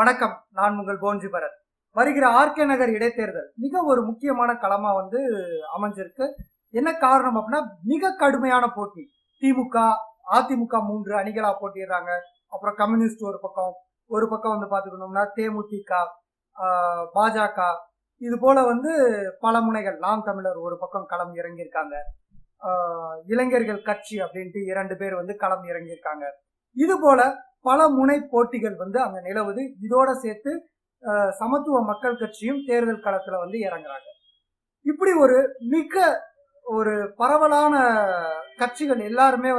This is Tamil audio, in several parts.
வணக்கம். நான் உங்கள் போன்ஜி பரத். வருகிற ஆர்கே நகர் இடைத்தேர்தல் மிக ஒரு முக்கியமான களமா அமைஞ்சிருக்கு. என்ன காரணம் அப்படின்னா, மிக கடுமையான போட்டி. திமுக, அதிமுக 3 அணிகளா போட்டிடுறாங்க. அப்புறம் கம்யூனிஸ்ட் ஒரு பக்கம் பாத்துக்கணும்னா தேமுதிக, பாஜக, இது போல பல முனைகள். நாம் தமிழர் ஒரு பக்கம் களம் இறங்கியிருக்காங்க. இளைஞர்கள் கட்சி அப்படின்ட்டு 2 பேர் களம் இறங்கியிருக்காங்க. இது போல பல முனை போட்டிகள் அங்க நிலவுது. இதோட சேர்த்து சமத்துவ மக்கள் கட்சியும் தேர்தல் களத்துல இறங்குறாங்க. இப்படி மிக ஒரு பரவலான கட்சிகள் எல்லாருமே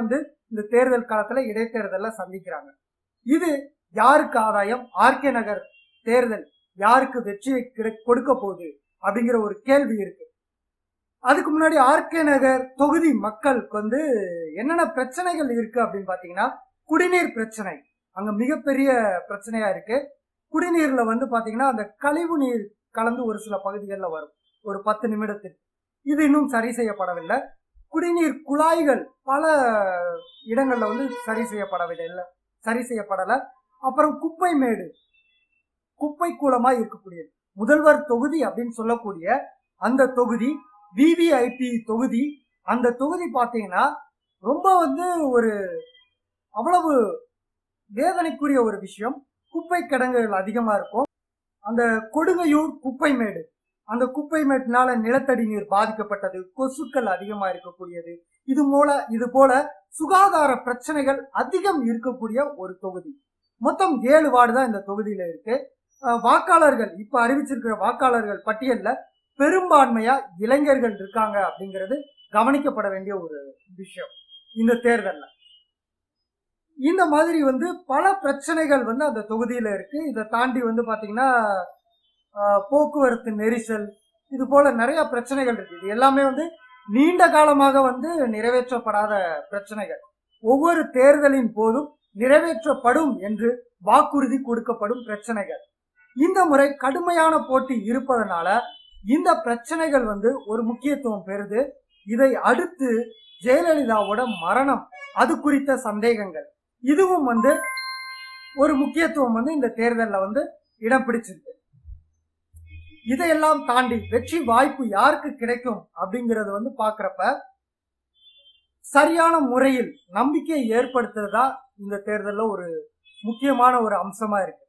இந்த தேர்தல் களத்துல இடைத்தேர்தல சந்திக்கிறாங்க. இது யாருக்கு ஆதாயம்? ஆர்கே நகர் தேர்தல் யாருக்கு வெற்றியை கொடுக்க போகுது அப்படிங்கிற ஒரு கேள்வி இருக்கு. அதுக்கு முன்னாடி ஆர்கே நகர் தொகுதி மக்களுக்கு என்னென்ன பிரச்சனைகள் இருக்கு அப்படின்னு பாத்தீங்கன்னா, குடிநீர் பிரச்சனை அங்க மிகப்பெரிய பிரச்சனையா இருக்கு. குடிநீர்ல பாத்தீங்கன்னா அந்த கழிவு நீர் கலந்து ஒரு சில பகுதிகளில் வரும், ஒரு 10 நிமிடத்தில். இது இன்னும் சரி செய்யப்படவில்லை. குடிநீர் குழாய்கள் பல இடங்கள்ல சரி செய்யப்படல. அப்புறம் குப்பை மேடு, குப்பை கூலமா இருக்கக்கூடியது. முதல்வர் தொகுதி அப்படின்னு சொல்லக்கூடிய அந்த தொகுதி விவிஐபி தொகுதி. அந்த தொகுதி பாத்தீங்கன்னா ரொம்ப ஒரு அவ்வளவு வேதனைக்குரிய ஒரு விஷயம். குப்பை கிடங்குகள் அதிகமா இருக்கும். அந்த கொடுங்கையூர் குப்பை மேடு, அந்த குப்பை மேட்டினால நிலத்தடி நீர் பாதிக்கப்பட்டது, கொசுக்கள் அதிகமா இருக்கக்கூடியது. இது போல சுகாதார பிரச்சனைகள் அதிகம் இருக்கக்கூடிய ஒரு தொகுதி. மொத்தம் 7 வார்டு தான் இந்த தொகுதியில இருக்கு. வாக்காளர்கள் இப்ப அறிவிச்சிருக்கிற வாக்காளர்கள் பட்டியல்ல பெரும்பான்மையா இளைஞர்கள் இருக்காங்க அப்படிங்கிறது கவனிக்கப்பட வேண்டிய ஒரு விஷயம். இந்த தேர்தல்ல இந்த மாதிரி பல பிரச்சனைகள் அந்த தொகுதியில இருக்கு. இதை தாண்டி பாத்தீங்கன்னா போக்குவரத்து நெரிசல், இது போல நிறைய பிரச்சனைகள் இருக்கு. இது எல்லாமே நீண்ட காலமாக நிறைவேற்றப்படாத பிரச்சனைகள். ஒவ்வொரு தேர்தலின் போதும் நிறைவேற்றப்படும் என்று வாக்குறுதி கொடுக்கப்படும் பிரச்சனைகள். இந்த முறை கடுமையான போட்டி இருப்பதனால இந்த பிரச்சனைகள் ஒரு முக்கியத்துவம் பெறுது. இதை அடுத்து ஜெயலலிதாவோட மரணம், அது குறித்த சந்தேகங்கள், இதுவும் ஒரு முக்கியத்துவம் இந்த தேர்தலில் இடம் பிடிச்சிருக்கு. இதையெல்லாம் தாண்டி வெற்றி வாய்ப்பு யாருக்கு கிடைக்கும் அப்படிங்கறது பாக்குறப்ப, சரியான முறையில் நம்பிக்கையை ஏற்படுத்துறதா இந்த தேர்தலில் ஒரு முக்கியமான ஒரு அம்சமா இருக்கு.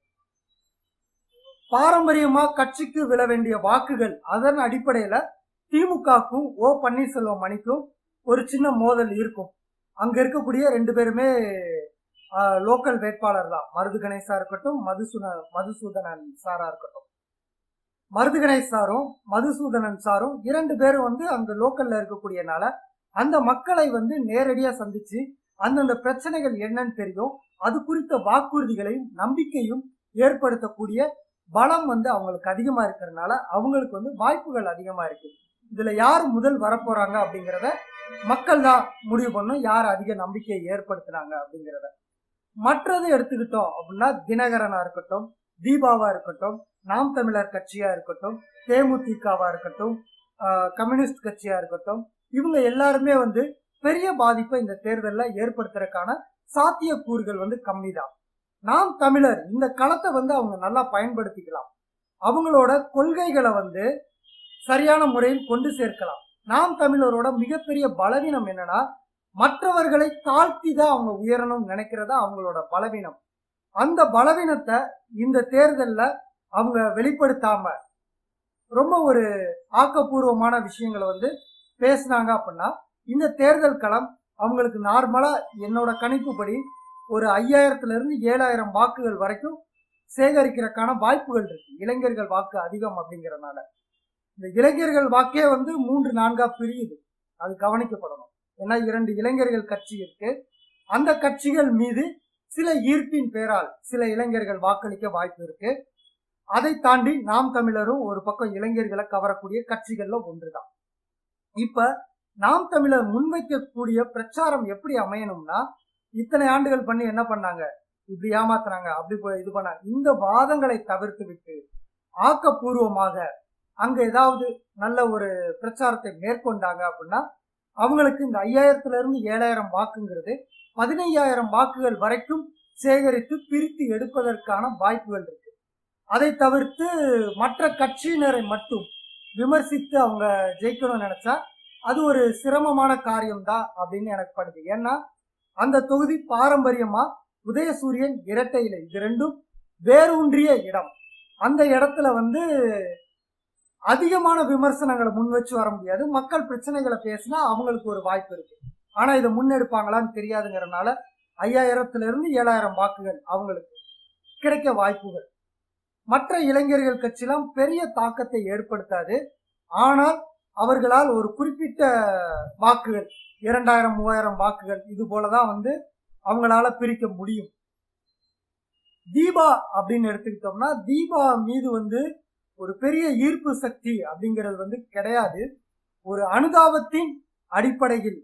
பாரம்பரியமா கட்சிக்கு விழ வேண்டிய வாக்குகள், அதன் அடிப்படையில திமுகக்கும் பன்னீர்செல்வம் அணிக்கும் ஒரு சின்ன மோதல் இருக்கும். அங்க இருக்கக்கூடிய 2 பேருமே லோக்கல் வேட்பாளர் தான். மருது கணேசா இருக்கட்டும், மதுசூதனன் சாரா இருக்கட்டும். மருது கணேஷ் சாரும் மதுசூதனன் சாரும் 2 பேரும் அங்க லோக்கல்ல இருக்கக்கூடியனால அந்த மக்களை நேரடியா சந்திச்சு அந்தந்த பிரச்சனைகள் என்னன்னு தெரியும். அது குறித்த வாக்குறுதிகளையும் நம்பிக்கையும் ஏற்படுத்தக்கூடிய பலம் அவங்களுக்கு அதிகமா இருக்கிறதுனால அவங்களுக்கு வாய்ப்புகள் அதிகமா இருக்கு. இதுல யார் முதல் வரப்போறாங்க அப்படிங்கிறத மக்கள் தான் முடிவு பண்ணும், யார் அதிக நம்பிக்கையை ஏற்படுத்துறாங்க அப்படிங்கிறத. மற்றது எடுத்துக்கிட்டோம் அப்படின்னா, தினகரனா இருக்கட்டும், தீபாவா இருக்கட்டும், நாம் தமிழர் கட்சியா இருக்கட்டும், தேமுதிகவா இருக்கட்டும், கம்யூனிஸ்ட் கட்சியா இருக்கட்டும், இவங்க எல்லாருமே பெரிய பாதிப்பை இந்த தேர்தலில் ஏற்படுத்துறதுக்கான சாத்தியக்கூறுகள் கம்மி தான். நாம் தமிழர் இந்த களத்தை அவங்க நல்லா பயன்படுத்திக்கலாம். அவங்களோட கொள்கைகளை சரியான முறையில் கொண்டு சேர்க்கலாம். நாம் தமிழரோட மிகப்பெரிய பலவீனம் என்னன்னா, மற்றவர்களை தாழ்த்தி தான் அவங்க உயரணும் நினைக்கிறதா அவங்களோட பலவீனம். அந்த பலவீனத்தை இந்த தேர்தல்ல அவங்க வெளிப்படுத்தாம ரொம்ப ஒரு ஆக்கப்பூர்வமான விஷயங்களை பேசினாங்க அப்படின்னா, இந்த தேர்தல் களம் அவங்களுக்கு நார்மலா என்னோட கணிப்புப்படி ஒரு 5000 7000 வாக்குகள் வரைக்கும் சேகரிக்கிறதுக்கான வாய்ப்புகள் இருக்கு. இளைஞர்கள் வாக்கு அதிகம் அப்படிங்கறதுனால இந்த இளைஞர்கள் வாக்கே 3-4 பிரியுது. அது கவனிக்கப்படணும். ஏன்னா 2 இளைஞர்கள் கட்சி இருக்கு. அந்த கட்சிகள் மீது சில ஈர்ப்பின் பேரால் சில இளைஞர்கள் வாக்களிக்க வாய்ப்பு இருக்கு. அதை தாண்டி நாம் தமிழரும் ஒரு பக்கம் இளைஞர்களை கவரக்கூடிய கட்சிகள்ல ஒன்றுதான். இப்ப நாம் தமிழர் முன்வைக்கக்கூடிய பிரச்சாரம் எப்படி அமையணும்னா, இத்தனை ஆண்டுகள் பண்ணி என்ன பண்ணாங்க, இப்படி ஏமாத்துறாங்க, அப்படி இது பண்ணாங்க, இந்த வாதங்களை தவிர்த்து விட்டு ஆக்கப்பூர்வமாக அங்க ஏதாவது நல்ல ஒரு பிரச்சாரத்தை மேற்கொண்டாங்க அப்படின்னா அவங்களுக்கு இந்த 5000 7000 வாக்குங்கிறது 15000 வாக்குகள் வரைக்கும் சேகரித்து பிரித்து எடுப்பதற்கான வாய்ப்புகள் இருக்கு. அதை தவிர்த்து மற்ற கட்சியினரை மட்டும் விமர்சித்து அவங்க ஜெயிக்கணும்னு நினைச்சா அது ஒரு சிரமமான காரியம்தான் அப்படின்னு எனக்கு படுது. ஏன்னா அந்த தொகுதி பாரம்பரியமா உதயசூரியன் இரட்டை இலை இது ரெண்டும் வேரூன்றிய இடம். அந்த இடத்துல அதிகமான விமர்சனங்களை முன் வச்சு வர முடியாது. மக்கள் பிரச்சனைகளை பேசினா அவங்களுக்கு ஒரு வாய்ப்பு இருக்கு. ஆனா இதை முன்னெடுப்பாங்களான்னு தெரியாதுங்கிறதுனால 5000 வாக்குகள் அவங்களுக்கு கிடைக்க வாய்ப்புகள். மற்ற இளைஞர்கள் கட்சியெல்லாம் பெரிய தாக்கத்தை ஏற்படுத்தாது. ஆனால் அவர்களால் ஒரு குறிப்பிட்ட வாக்குகள் 2000-3000 வாக்குகள் இது போலதான் அவங்களால பிரிக்க முடியும். தீபா அப்படின்னு எடுத்துக்கிட்டோம்னா தீபா மீது ஒரு பெரிய ஈர்ப்பு சக்தி அப்படிங்கிறது கிடையாது. ஒரு அனுதாபத்தின் அடிப்படையில்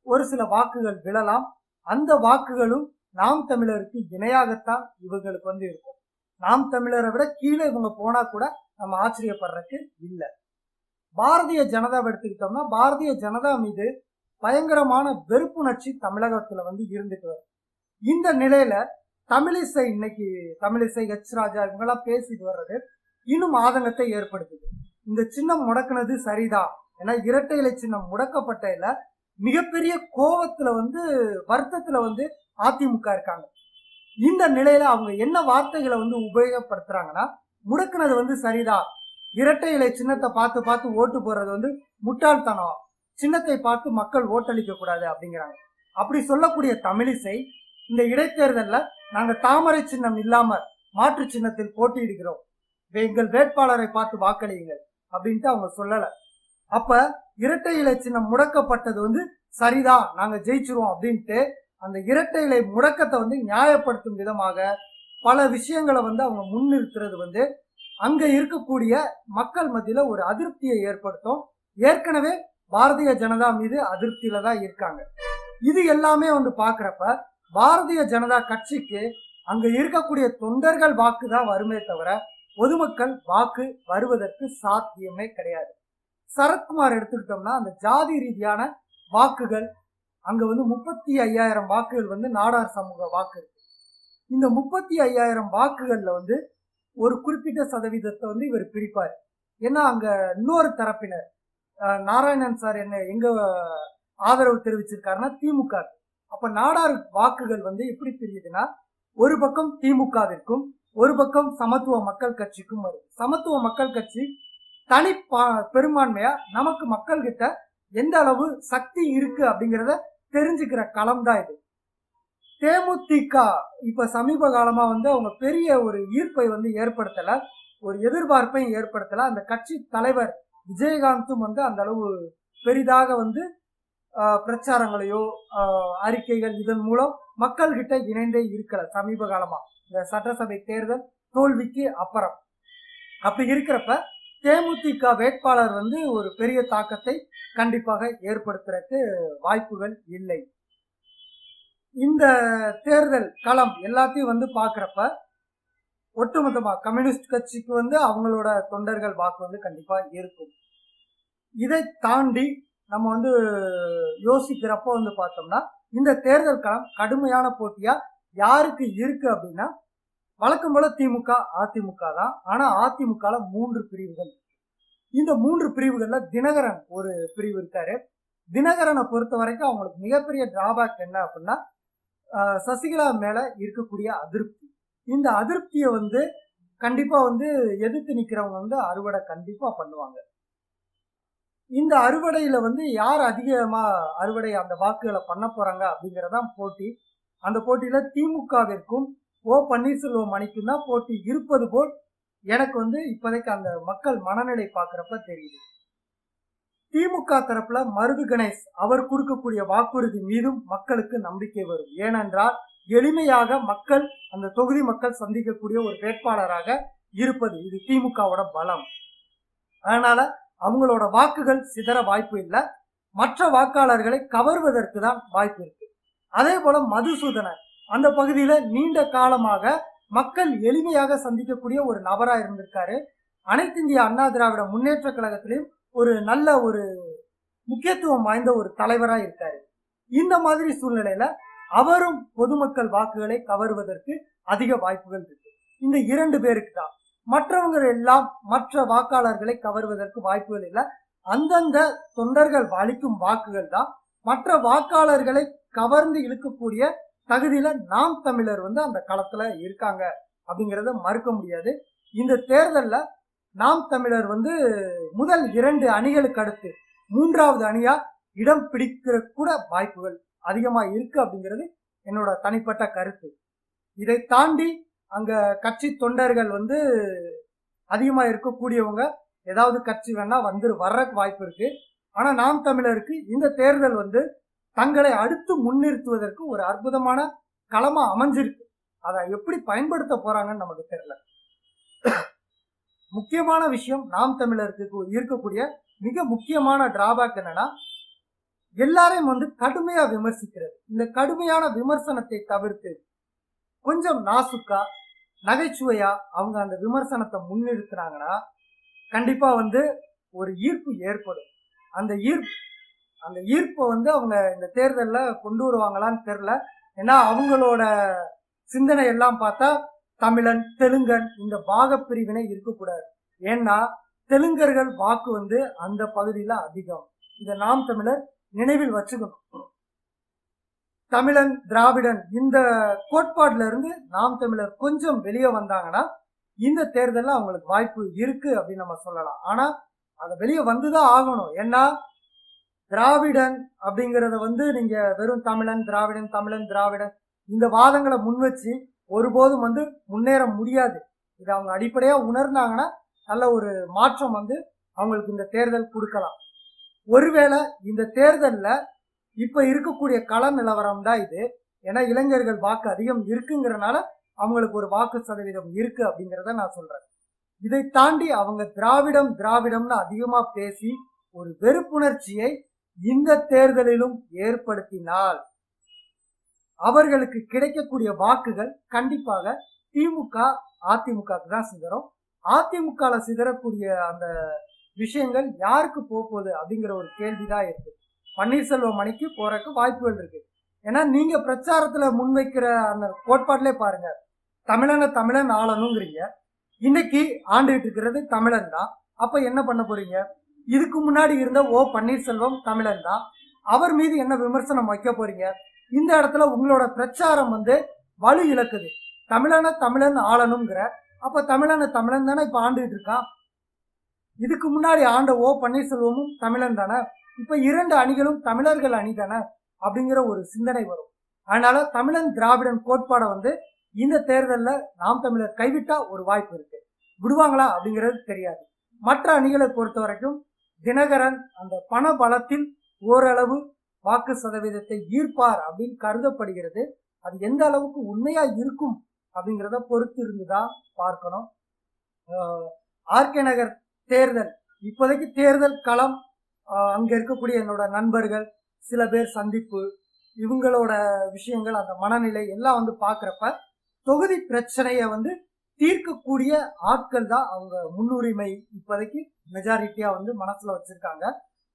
ஒரு சில வாக்குகள் விழலாம். அந்த வாக்குகளும் நாம் தமிழருக்கு இணையாகத்தான் இவங்களுக்கு இருக்கும். நாம் தமிழரை விட கீழே இவங்க போனா கூட நம்ம ஆச்சரியப்படுறதுக்கு இல்லை. பாரதிய ஜனதாவை எடுத்துக்கிட்டோம்னா பாரதிய ஜனதா மீது பயங்கரமான வெறுப்புணர்ச்சி தமிழகத்துல இருந்துட்டு வரும். இந்த நிலையில தமிழிசை இன்னைக்கு தமிழிசை எச் ராஜா இவங்கெல்லாம் பேசிட்டு வர்றது இன்னும் ஆதங்கத்தை ஏற்படுத்துது. இந்த சின்னம் முடக்குனது சரிதான். ஏன்னா இரட்டை இலை சின்னம் முடக்கப்பட்ட மிகப்பெரிய கோபத்துல வருத்தத்துல அதிமுக இருக்காங்க. இந்த நிலையில அவங்க என்ன வார்த்தைகளை உபயோகப்படுத்துறாங்கன்னா, முடக்குனது சரிதான், இரட்டை இலை சின்னத்தை பார்த்து பார்த்து ஓட்டு போறது முட்டாள்தனம், சின்னத்தை பார்த்து மக்கள் ஓட்டளிக்க கூடாது அப்படிங்கிறாங்க. அப்படி சொல்லக்கூடிய தமிழிசை இந்த இடைத்தேர்தல்ல நாங்க தாமரை சின்னம் இல்லாம மாற்று சின்னத்தில் போட்டியிடுகிறோம், எங்கள் வேட்பாளரை பார்த்து வாக்களியுங்கள் அப்படின்ட்டு அவங்க சொல்லல. அப்ப இரட்டை இலை சின்னம் முடக்கப்பட்டது சரிதான், நாங்க ஜெயிச்சிருவோம் அப்படின்ட்டு அந்த இரட்டை இலை முடக்கத்தை நியாயப்படுத்தும் விதமாக பல விஷயங்களை அவங்க முன்னிறுத்துறது அங்க இருக்கக்கூடிய மக்கள் மத்தியில ஒரு அதிருப்தியை ஏற்படுத்தும். ஏற்கனவே பாரதிய ஜனதா மீது அதிருப்தியில தான் இருக்காங்க. இது எல்லாமே பாக்குறப்ப பாரதிய ஜனதா கட்சிக்கு அங்க இருக்கக்கூடிய தொண்டர்கள் வாக்கு தான் வருமே தவிர பொதுமக்கள் வாக்கு வருவதற்கு சாத்தியமே கிடையாது. சரத்குமார் எடுத்துக்கிட்டோம்னா அந்த ஜாதி ரீதியான வாக்குகள் அங்க 35,000 வாக்குகள் நாடார் சமூக வாக்கு. இந்த 35,000 வாக்குகள்ல ஒரு குறிப்பிட்ட சதவீதத்தை இவர் பிரிப்பார். ஏன்னா அங்க இன்னொரு தரப்பினர் நாராயணன் சார் எங்க ஆதரவு தெரிவிச்சிருக்காருன்னா திமுக. அப்ப நாடார் வாக்குகள் எப்படி பிரியுதுன்னா, ஒரு பக்கம் திமுகவிற்கும் ஒரு பக்கம் சமத்துவ மக்கள் கட்சிக்கும் வருது. சமத்துவ மக்கள் கட்சி தனி பெரும்பான்மையா நமக்கு மக்கள் கிட்ட எந்த அளவு சக்தி இருக்கு அப்படிங்கிறத தெரிஞ்சுக்கிற களம் தான் இது. தேமுதிக இப்ப சமீப காலமா அவங்க பெரிய ஒரு ஈர்ப்பை ஏற்படுத்தல, ஒரு எதிர்பார்ப்பையும் ஏற்படுத்தல. அந்த கட்சி தலைவர் விஜயகாந்தும் அந்த அளவு பெரிதாக பிரச்சாரங்களையோ அறிக்கைகள் இதன் மூலம் மக்கள் கிட்ட இணைந்தே இருக்கல சமீப காலமா, இந்த சட்டசபை தேர்தல் தோல்விக்கு அப்புறம். அப்படி இருக்கிறப்ப தேமுதிக வேட்பாளர் ஒரு பெரிய தாக்கத்தை கண்டிப்பாக ஏற்படுத்துறதுக்கு வாய்ப்புகள் இல்லை. இந்த தேர்தல் களம் எல்லாத்தையும் பாக்குறப்ப ஒட்டுமொத்தமா கம்யூனிஸ்ட் கட்சிக்கு அவங்களோட தொண்டர்கள் வாக்கு கண்டிப்பா இருக்கும். இதை தாண்டி நம்ம யோசிக்கிறப்போ பார்த்தோம்னா இந்த தேர்தல் களம் கடுமையான போட்டியா யாருக்கு இருக்கு அப்படின்னா, வழக்கம் போல திமுக அதிமுக தான். ஆனா அதிமுக 3 பிரிவுகள். இந்த 3 பிரிவுகள்ல தினகரன் ஒரு பிரிவு இருக்காரு. தினகரனை பொறுத்த வரைக்கும் அவங்களுக்கு மிகப்பெரிய டிராபேக் என்ன அப்படின்னா, சசிகலா மேல இருக்கக்கூடிய அதிருப்தி. இந்த அதிருப்தியை கண்டிப்பா எதிர்த்து நிக்கிறவங்க அறுவடை கண்டிப்பா பண்ணுவாங்க. இந்த அறுவடையில யார் அதிகமா அறுவடை அந்த வாக்குகளை பண்ண போறாங்க அப்படிங்கறதான் போட்டி. அந்த போட்டியில திமுகவிற்கும் ஓ பன்னீர்செல்வம் அணிக்கும் தான் போட்டி இருப்பது போல் எனக்கு இப்போதைக்கு அந்த மக்கள் மனநிலை பாக்குறப்ப தெரியுது. திமுக தரப்புல மருது கணேஷ் அவர் கொடுக்கக்கூடிய வாக்குறுதி மீதும் மக்களுக்கு நம்பிக்கை வரும். ஏனென்றால் எளிமையாக மக்கள் அந்த தொகுதி மக்கள் சந்திக்கக்கூடிய ஒரு வேட்பாளராக இருப்பது இது திமுகவோட பலம். அதனால அவங்களோட வாக்குகள் சிதற வாய்ப்பு இல்லை, மற்ற வாக்காளர்களை கவர்வதற்கு தான் வாய்ப்பு இருக்கு. அதே போல மதுசூதனன் அந்த பகுதியில நீண்ட காலமாக மக்கள் எளிமையாக சந்திக்கக்கூடிய ஒரு நபரா இருந்திருக்காரு. அனைத்து இந்திய அண்ணா திராவிட முன்னேற்ற கழகத்திலையும் ஒரு நல்ல ஒரு முக்கியத்துவம் வாய்ந்த ஒரு தலைவரா இருக்காரு. இந்த மாதிரி சூழ்நிலையில அவரும் பொதுமக்கள் வாக்குகளை கவருவதற்கு அதிக வாய்ப்புகள் இருக்கு. இந்த 2 பேருக்கு தான். மற்றவங்க எல்லாம் மற்ற வாக்காளர்களை கவர்வதற்கு வாய்ப்புகள் இல்லை. அந்தந்த தொண்டர்கள் அளிக்கும் வாக்குகள் தான் மற்ற வாக்காளர்களை கவர்ந்து இழுக்கக்கூடிய தகுதியில நாம் தமிழர் அந்த களத்துல இருக்காங்க அப்படிங்கறத மறுக்க முடியாது. இந்த தேர்தல்ல நாம் தமிழர் முதல் 2 அணிகளுக்கு அடுத்து 3வது அணியா இடம் பிடிக்கிற கூட வாய்ப்புகள் அதிகமா இருக்கு அப்படிங்கிறது என்னோட தனிப்பட்ட கருத்து. இதை தாண்டி அங்க கட்சி தொண்டர்கள் அதிகமா இருக்கக்கூடியவங்க ஏதாவது கட்சி வேணா வர்ற வாய்ப்பு இருக்கு. ஆனா நாம் தமிழருக்கு இந்த தேர்தல் தங்களை அடுத்து முன்னிறுத்துவதற்கு ஒரு அற்புதமான களமா அமைஞ்சிருக்கு. அதை எப்படி பயன்படுத்த போறாங்கன்னு நமக்கு தெரியல. முக்கியமான விஷயம், நாம் தமிழருக்கு இருக்கக்கூடிய மிக முக்கியமான டிராபேக் என்னன்னா, எல்லாரையும் கடுமையா விமர்சிக்கிறது. இந்த கடுமையான விமர்சனத்தை தவிர்த்து கொஞ்சம் நாசுக்கா நகைச்சுவையா அவங்க அந்த விமர்சனத்தை முன்னிறுத்தினாங்கன்னா கண்டிப்பா ஒரு ஈர்ப்பு ஏற்படும். அந்த ஈர்ப்பை அவங்க இந்த தேர்தல்ல கொண்டு வருவாங்களான்னு தெரியல. ஏன்னா அவங்களோட சிந்தனை எல்லாம் பார்த்தா தமிழன் தெலுங்கன் இந்த பாக பிரிவினை இருக்கக்கூடாது. ஏன்னா தெலுங்கர்கள் வாக்கு அந்த பகுதியில அதிகம். இதை நாம் தமிழர் நினைவில் வச்சுக்கணும். தமிழன் திராவிடன் இந்த கோட்பாடுல இருந்து நாம் தமிழர் கொஞ்சம் வெளியே வந்தாங்கன்னா இந்த தேர்தல்ல அவங்களுக்கு வாய்ப்பு இருக்கு அப்படின்னு நம்ம சொல்லலாம். ஆனா அதை வெளியே வந்துதான் ஆகணும். ஏன்னா திராவிடன் அப்படிங்கறத நீங்க வெறும் தமிழன் திராவிடன் தமிழன் திராவிடன் இந்த வாதங்களை முன் வச்சு ஒருபோதும் முன்னேற முடியாது. இதை அவங்க அடிப்படையா உணர்ந்தாங்கன்னா நல்ல ஒரு மாற்றம் அவங்களுக்கு இந்த தேர்தல் கொடுக்கலாம். ஒருவேளை இந்த தேர்தல்ல இப்ப இருக்கக்கூடிய கள நிலவரம் தான் இது. ஏன்னா இளைஞர்கள் வாக்கு அதிகம் இருக்குங்கிறனால அவங்களுக்கு ஒரு வாக்கு சதவீதம் இருக்கு அப்படிங்கிறத நான் சொல்றேன். இதை தாண்டி அவங்க திராவிடம்னு அதிகமா பேசி ஒரு வெறுப்புணர்ச்சியை இந்த தேர்தலிலும் ஏற்படுத்தினால் அவர்களுக்கு கிடைக்கக்கூடிய வாக்குகள் கண்டிப்பாக திமுக அதிமுகவுக்கு தான் சிதறும். அதிமுக சிதறக்கூடிய அந்த விஷயங்கள் யாருக்கு போகுது அப்படிங்கிற ஒரு கேள்விதான் இருக்கு. பன்னீர்செல்வம் அணிக்கு போறதுக்கு வாய்ப்புகள் இருக்கு. ஏன்னா நீங்க பிரச்சாரத்துல முன்வைக்கிற அந்த கோட்பாட்டிலே பாருங்க, தமிழன் ஆளணுங்கிறீங்க. இன்னைக்கு ஆண்டுகிட்டு இருக்கிறது தமிழன் தான். அப்ப என்ன பண்ண போறீங்க? இதுக்கு முன்னாடி இருந்த பன்னீர்செல்வம் தமிழன் தான். அவர் மீது என்ன விமர்சனம் வைக்க போறீங்க? இந்த இடத்துல உங்களோட பிரச்சாரம் வலு இழக்குது. தமிழன் ஆளணுங்கிற அப்ப தமிழன் தானே இப்ப ஆண்டுகிட்டு இருக்கான். இதுக்கு முன்னாடி ஆண்ட பன்னீர்செல்வமும் தமிழன் தானே. இப்ப 2 அணிகளும் தமிழர்கள் அணி தானே அப்படிங்கிற ஒரு சிந்தனை வரும். அதனால தமிழன் திராவிடன் கோட்பாடை இந்த தேர்தல்ல நாம் தமிழர் கைவிட்டா ஒரு வாய்ப்பு இருக்கு. விடுவாங்களா அப்படிங்கிறது தெரியாது. மற்ற அணிகளை பொறுத்த வரைக்கும் தினகரன் அந்த பண பலத்தில் ஓரளவு வாக்கு சதவீதத்தை ஈர்ப்பார் அப்படின்னு கருதப்படுகிறது. அது எந்த அளவுக்கு உண்மையா இருக்கும் அப்படிங்கிறத பொறுத்து இருந்துதான் பார்க்கணும். ஆர்கே நகர் தேர்தல் இப்போதைக்கு தேர்தல் களம், அங்க இருக்கக்கூடிய என்னோட நண்பர்கள் சில பேர் சந்திப்பு, இவங்களோட விஷயங்கள், அந்த மனநிலை எல்லாம் பாக்குறப்ப தொகுதி பிரச்சனைய தீர்க்கக்கூடிய ஆட்கள் தான் அவங்க முன்னுரிமை இப்போதைக்கு மெஜாரிட்டியா மனசுல வச்சிருக்காங்க.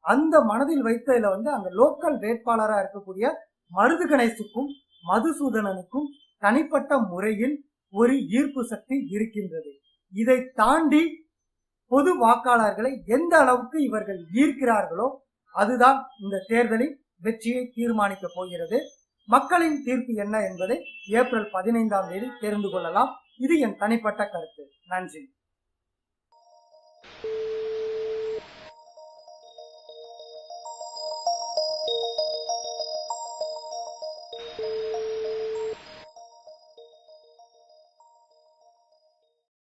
அந்த மனதில் வைத்ததுல அந்த லோக்கல் வேட்பாளரா இருக்கக்கூடிய மருது கணேசுக்கும் மதுசூதனனுக்கும் தனிப்பட்ட முறையில் ஒரு ஈர்ப்பு சக்தி இருக்கின்றது. இதை தாண்டி பொது வாக்காளர்களை எந்த அளவுக்கு இவர்கள் ஈர்க்கிறார்களோ அதுதான் இந்த தேர்தலில் வெற்றியை தீர்மானிக்க போகிறது. மக்களின் தீர்ப்பு என்ன என்பதை ஏப்ரல் 15ஆம் தேதி தெரிந்து கொள்ளலாம். இது என் தனிப்பட்ட கருத்து. நன்றி.